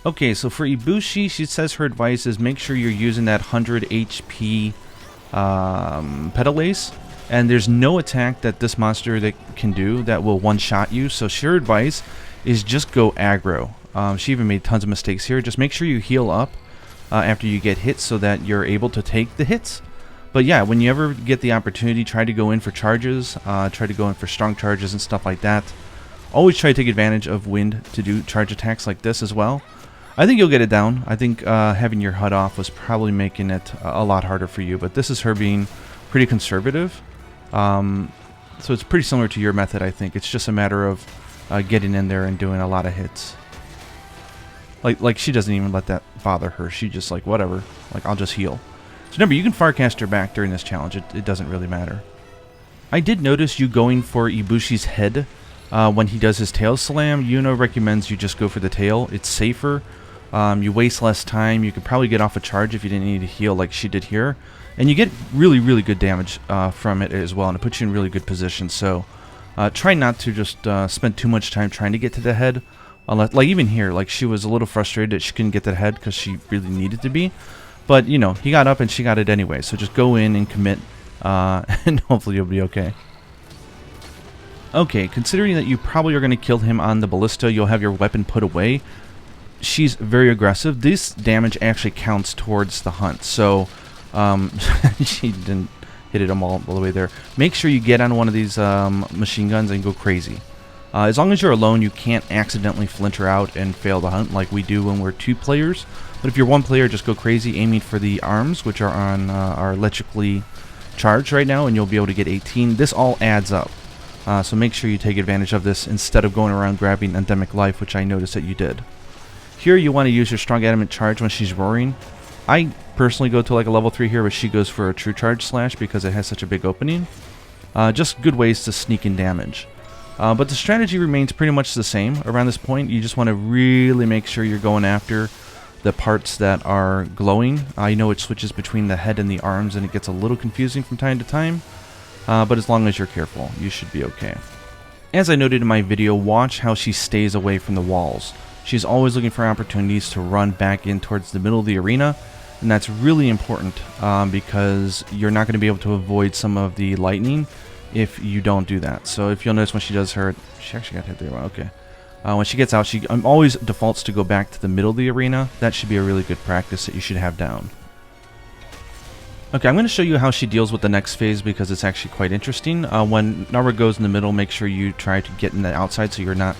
Okay, so for Ibushi, she says her advice is make sure you're using that 100 HP Petal Ace. And there's no attack that this monster that can do that will one-shot you. So her advice is just go aggro. She even made tons of mistakes here. Just make sure you heal up after you get hit so that you're able to take the hits. But yeah, when you ever get the opportunity, try to go in for charges. Try to go in for strong charges and stuff like that. Always try to take advantage of wind to do charge attacks like this as well. I think you'll get it down. I think having your HUD off was probably making it a lot harder for you. But this is her being pretty conservative. So it's pretty similar to your method, I think. It's just a matter of getting in there and doing a lot of hits. Like she doesn't even let that bother her. She just like, whatever. Like, I'll just heal. So remember, you can Farcast her back during this challenge. It doesn't really matter. I did notice you going for Ibushi's head when he does his tail slam. Yuna recommends you just go for the tail. It's safer. You waste less time. You could probably get off a charge if you didn't need to heal like she did here. And you get really, really good damage from it as well, and it puts you in really good position. So try not to just spend too much time trying to get to the head. Like even here, like she was a little frustrated that she couldn't get to the head because she really needed to be. But, you know, he got up and she got it anyway. So just go in and commit, and hopefully you'll be okay. Okay, considering that you probably are going to kill him on the Ballista, you'll have your weapon put away. She's very aggressive. This damage actually counts towards the hunt. So she didn't hit it all the way there. Make sure you get on one of these machine guns and go crazy. As long as you're alone, you can't accidentally flinch her out and fail the hunt like we do when we're 2 players. But if you're 1 player, just go crazy, aiming for the arms, which are on are electrically charged right now, and you'll be able to get 18. This all adds up. So make sure you take advantage of this instead of going around grabbing endemic life, which I noticed that you did. Here you want to use your strong adamant charge when she's roaring. I personally go to like a level 3 here, but she goes for a true charge slash because it has such a big opening. Just good ways to sneak in damage. But the strategy remains pretty much the same around this point. You just want to really make sure you're going after the parts that are glowing. I know it switches between the head and the arms and it gets a little confusing from time to time. But as long as you're careful, you should be okay. As I noted in my video, watch how she stays away from the walls. She's always looking for opportunities to run back in towards the middle of the arena. And that's really important because you're not going to be able to avoid some of the lightning if you don't do that. So if you'll notice when she does her... She actually got hit there. Okay. When she gets out, she always defaults to go back to the middle of the arena. That should be a really good practice that you should have down. Okay, I'm going to show you how she deals with the next phase because it's actually quite interesting. When Nara goes in the middle, make sure you try to get in the outside so you're not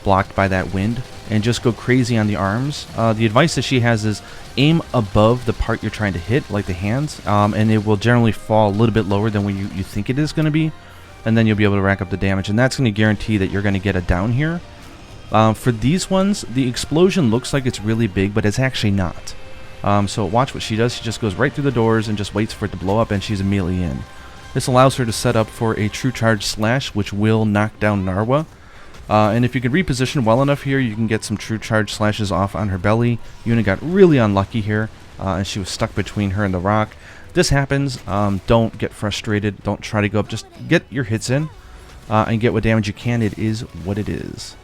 blocked by that wind. And just go crazy on the arms. The advice that she has is aim above the part you're trying to hit, like the hands, and it will generally fall a little bit lower than what you think it is going to be. And then you'll be able to rack up the damage. And that's going to guarantee that you're going to get a down here. For these ones, the explosion looks like it's really big, but it's actually not. So watch what she does. She just goes right through the doors and just waits for it to blow up, and she's immediately in. This allows her to set up for a true charge slash, which will knock down Narwa. And if you can reposition well enough here, you can get some true charge slashes off on her belly. Yuna got really unlucky here, and she was stuck between her and the rock. This happens. Don't get frustrated. Don't try to go up. Just get your hits in and get what damage you can. It is what it is.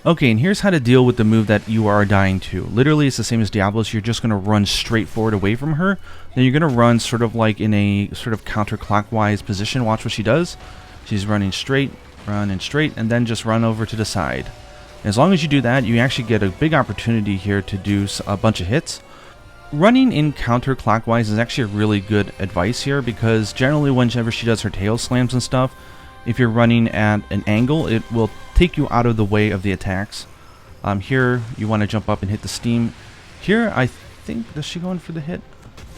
Okay, and here's how to deal with the move that you are dying to. Literally, it's the same as Diablos. You're just going to run straight forward away from her. Then you're going to run sort of like in a sort of counterclockwise position. Watch what she does. She's running straight, and then just run over to the side. As long as you do that, you actually get a big opportunity here to do a bunch of hits. Running in counterclockwise is actually a really good advice here because generally whenever she does her tail slams and stuff, if you're running at an angle, it will take you out of the way of the attacks. Here, you want to jump up and hit the steam. Here, I think, does she go in for the hit?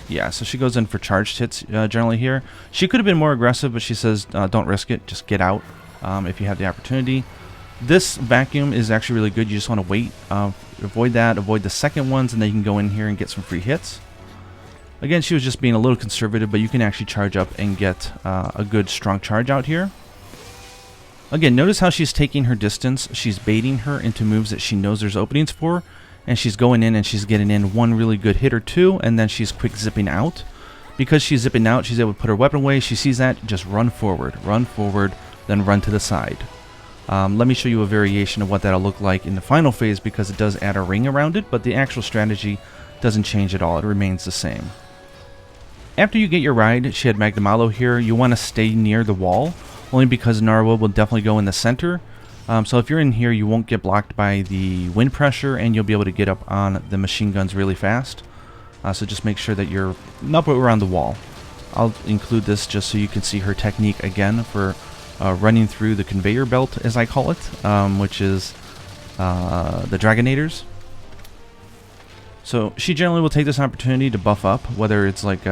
Yeah, so she goes in for charged hits generally here. She could have been more aggressive, but she says don't risk it, just get out if you have the opportunity. This vacuum is actually really good. You just want to wait, avoid that, avoid the second ones, and then you can go in here and get some free hits. Again, she was just being a little conservative, but you can actually charge up and get a good strong charge out here. Again, notice how she's taking her distance. She's baiting her into moves that she knows there's openings for, and she's going in and she's getting in one really good hit or two, and then she's quick zipping out. Because she's zipping out, she's able to put her weapon away. She sees that, just run forward, then run to the side. Let me show you a variation of what that'll look like in the final phase, because it does add a ring around it, but the actual strategy doesn't change at all. It remains the same. After you get your ride, she had Magnamalo here. You want to stay near the wall, only because Narwa will definitely go in the center. So if you're in here, you won't get blocked by the wind pressure, and you'll be able to get up on the machine guns really fast. So just make sure that you're up around the wall. I'll include this just so you can see her technique again for running through the conveyor belt, as I call it, which is the Dragonators. So she generally will take this opportunity to buff up, whether it's like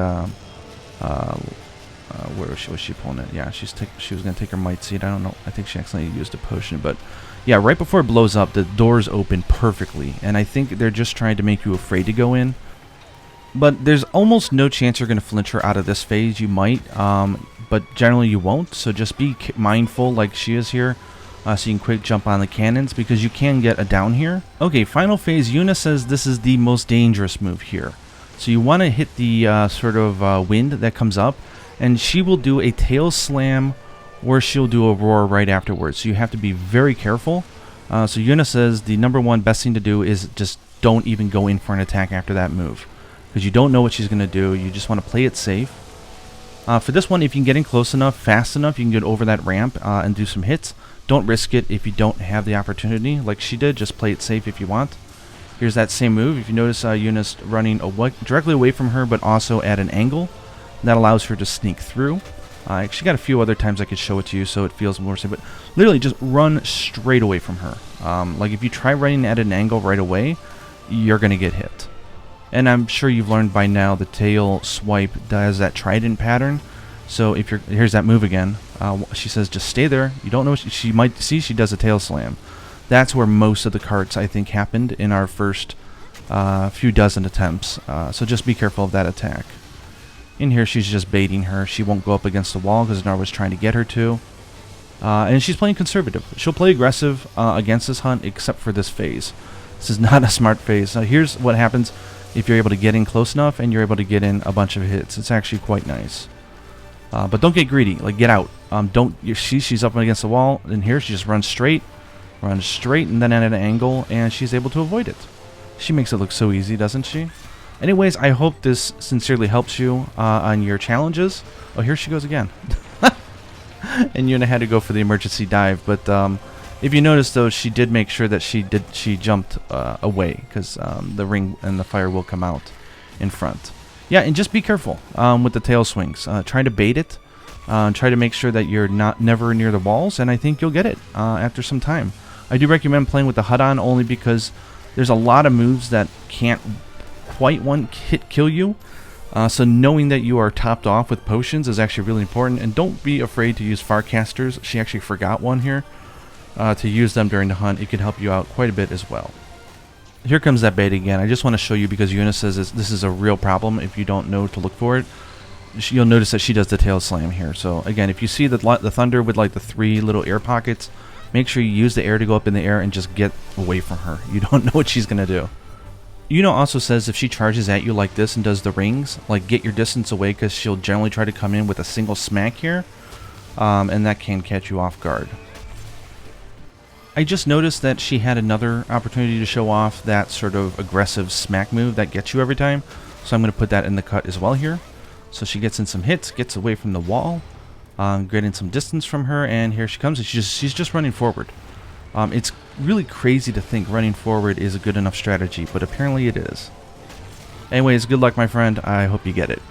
where was she pulling it? Yeah, she was going to take her Might Seed. I don't know. I think she accidentally used a potion. But yeah, right before it blows up, the doors open perfectly. And I think they're just trying to make you afraid to go in. But there's almost no chance you're going to flinch her out of this phase. You might, but generally you won't. So just be mindful like she is here. So you can quick jump on the cannons, because you can get a down here. Okay, final phase. Yuna says this is the most dangerous move here. So you want to hit the sort of wind that comes up, and she will do a tail slam, or she'll do a roar right afterwards. So you have to be very careful. So Yuna says the #1 best thing to do is just don't even go in for an attack after that move, because you don't know what she's going to do. You just want to play it safe. For this one, if you can get in close enough, fast enough, you can get over that ramp and do some hits. Don't risk it if you don't have the opportunity like she did. Just play it safe if you want. Here's that same move. If you notice, Yuna's running directly away from her, but also at an angle. That allows her to sneak through. I actually got a few other times I could show it to you so it feels more safe. But literally just run straight away from her. Like if you try running at an angle right away, you're going to get hit. And I'm sure you've learned by now the tail swipe does that trident pattern. So if you're, here's that move again. She says just stay there. You don't know what she might see. She does a tail slam. That's where most of the carts, I think, happened in our first few dozen attempts. So just be careful of that attack. In here, she's just baiting her. She won't go up against the wall because Narwa's trying to get her to. And she's playing conservative. She'll play aggressive against this hunt, except for this phase. This is not a smart phase. Here's what happens if you're able to get in close enough and you're able to get in a bunch of hits. It's actually quite nice. But don't get greedy. Like, get out. She's up against the wall, and here she just runs straight, and then at an angle, and she's able to avoid it. She makes it look so easy, doesn't she? Anyways, I hope this sincerely helps you on your challenges. Oh, here she goes again. And Yuna had to go for the emergency dive, but if you notice, though, she did make sure that she jumped away, because the ring and the fire will come out in front. Yeah, and just be careful with the tail swings. Try to bait it. Try to make sure that you're never near the walls, and I think you'll get it after some time. I do recommend playing with the HUD on, only because there's a lot of moves that can't quite one hit kill you. So knowing that you are topped off with potions is actually really important, and don't be afraid to use Farcasters. She actually forgot one here. To use them during the hunt, it can help you out quite a bit as well. Here comes that bait again. I just want to show you, because Yuna says this is a real problem if you don't know to look for it. You'll notice that she does the tail slam here. So again, if you see the thunder with like the 3 little air pockets, make sure you use the air to go up in the air and just get away from her. You don't know what she's going to do. Yuna also says if she charges at you like this and does the rings, like, get your distance away, because she'll generally try to come in with a single smack here, and that can catch you off guard. I just noticed that she had another opportunity to show off that sort of aggressive smack move that gets you every time, so I'm going to put that in the cut as well here. So she gets in some hits, gets away from the wall, getting some distance from her, and here she comes. And she's just running forward. It's really crazy to think running forward is a good enough strategy, but apparently it is. Anyways, good luck, my friend. I hope you get it.